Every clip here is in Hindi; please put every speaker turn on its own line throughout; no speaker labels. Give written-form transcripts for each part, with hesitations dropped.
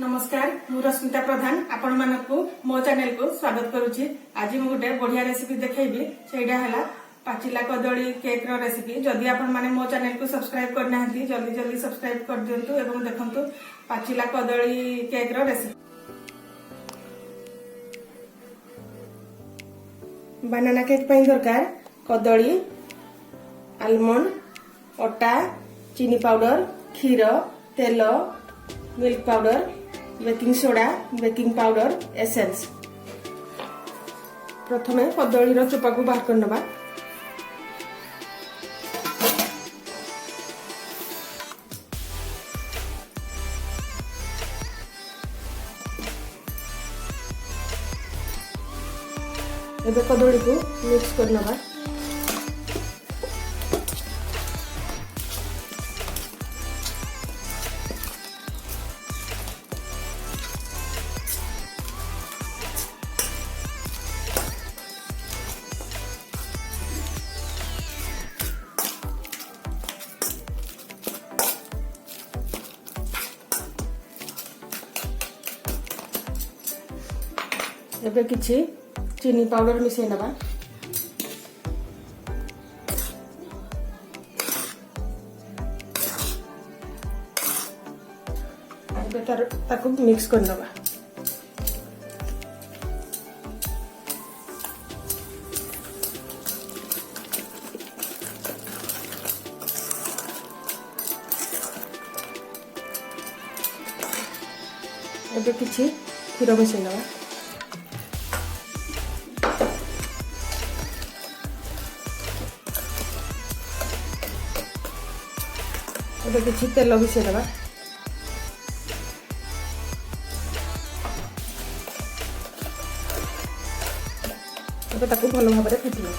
नमस्कार मु रश्मिता प्रधान आपण मानकु मो चैनल को स्वागत करुछि। आज मु गोटे बढ़िया रेसिपी देखैबी सेटा हला पाचिला कदली केक रो रेसिपी। जदि आपण माने मो चैनल को सब्सक्राइब करना हंती जल्दी जल्दी सब्सक्राइब कर दियंतु एवं देखंतु पाचिला कदली केक रो रेसिपी। बनाना केक पई दरकार कदली, आलमंड, अटा, चीनी पाउडर, क्षीर, तेल, milk powder, baking soda, baking powder, essence. प्रथमे कदली रो चोपा को बाहर करनबा। एबे कदली को मिक्स करनबा। एबे किछि चीनी पाउडर मिसै नबा। एबे ताको मिक्स कर नबा। एबे किछि क्षीर मिसै नबा। एबे किछि तेल मिसै देबा। एबे ताको भलो भाबरे फेटिलो।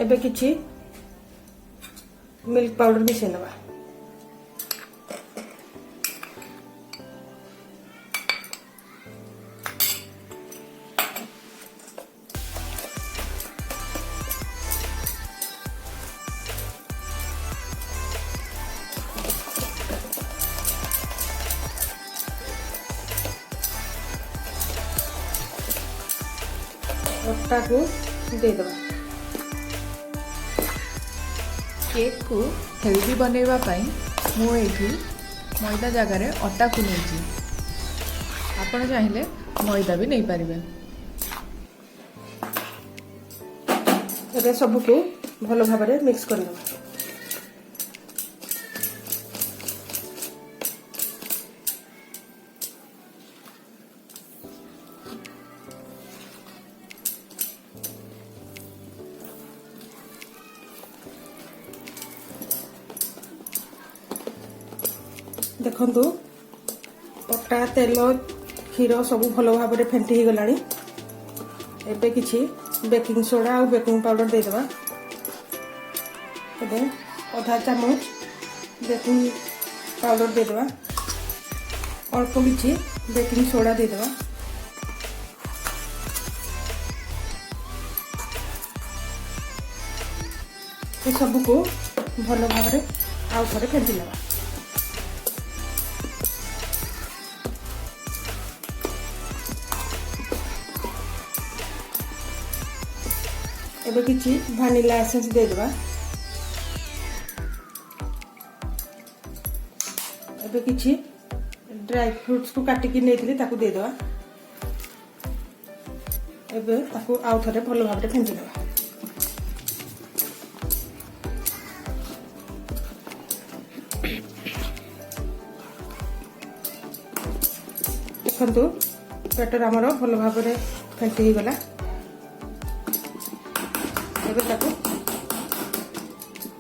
एबे किछि मिल्क पाउडर मिसै देबा। अटा को दे दबा।
केक को हेल्दी बनैबा पई मु एठी मैदा जगह रे अटा को नेछि। आपण चाहिले मैदा भी नहीं पारिबे।
एबे सब को भलो भाबरे मिक्स कर दबा। देखंतु अटा, तेल, क्षीर सब भलो भाबरे फेंटी ही गलानी। एबे किछि बेकिंग सोडा और बेकिंग पाउडर दे दबा। एबे आधा चामच बेकिंग पाउडर दे दबा। अल्प किछि बेकिंग सोडा दे दबा। ए सब को भलो भाबरे आउ थरे फेंटी लेबा। एबे किछि वैनिला एसेंस दे दबा। एबे किछि ड्राई फ्रूट्स को काटी कि नेथिली ताकू दे दबा। एबे ताकू आउ थरे भलो भाबरे फेंटी दबा। देखंतु बैटर हमर भलो भाबरे फेंटी ही गला। एबे ताकू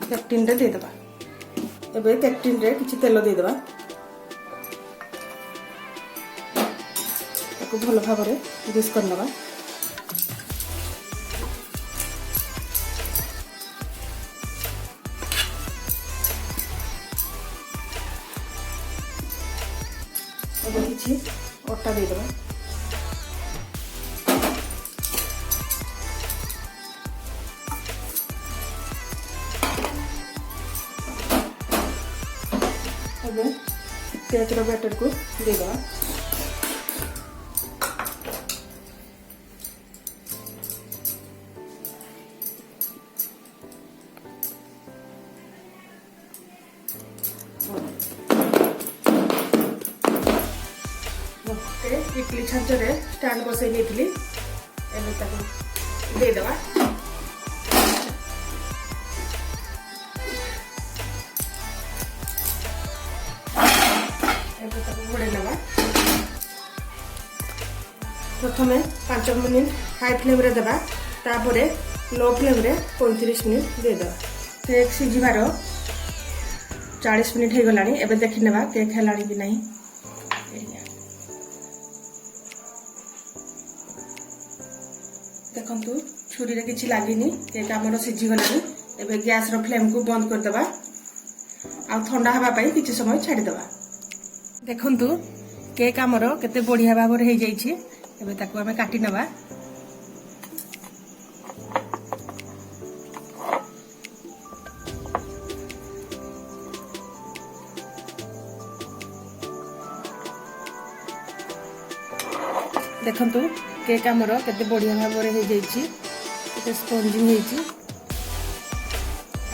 पेक्टिन रे दे दबा। एबे पेक्टिन रे किछि तेल दे दबा। ताकू भलो भाबरे मिक्स कर नबा। एबे किछि अटा दे दबा। ଆମେ କେକ୍ର ବ୍ୟାଟରକୁ ଦେଇଦେବା। इडली छांचरे स्टैंड बसई देइथिली एबे ताको दे देबा। एबे ताको घोड़े नेबा। प्रथमे 5 मिनिट हाई फ्लेम रे देबा, तापरे लो फ्लेम रे 35 मिनिट दे देबा। केक सिझिबार 40 मिनिट हे गलानी। एबे देखि नेबा केक हेलानी कि नाही। देखंतु छुरी रे किछि लागिनी, केक हमर सिझी गलानी। एबे गैस रो फ्लेम को बंद कर देबा आ ठंडा हवा पई किछि समय छाडी देबा। देखंतु केक हमर केते बढ़िया भाबर हे जाई छी। एबे ताको हमें काटी नेबा। देखंतु केक हमर केते बढ़िया भाबर हे जाई छी, केते स्पंजी हे छी।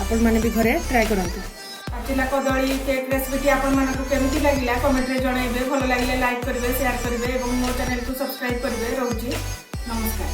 आपण माने भी घरे ट्राई करंतु। पाचिला कदली केक रेसिपी आपण मानकु केमिति लागिला कमेंट रे जणाइबे। भलो लागिले लाइक करबे, शेयर करबे एवं मो चैनल को सब्सक्राइब करबे। रहउची नमस्कार।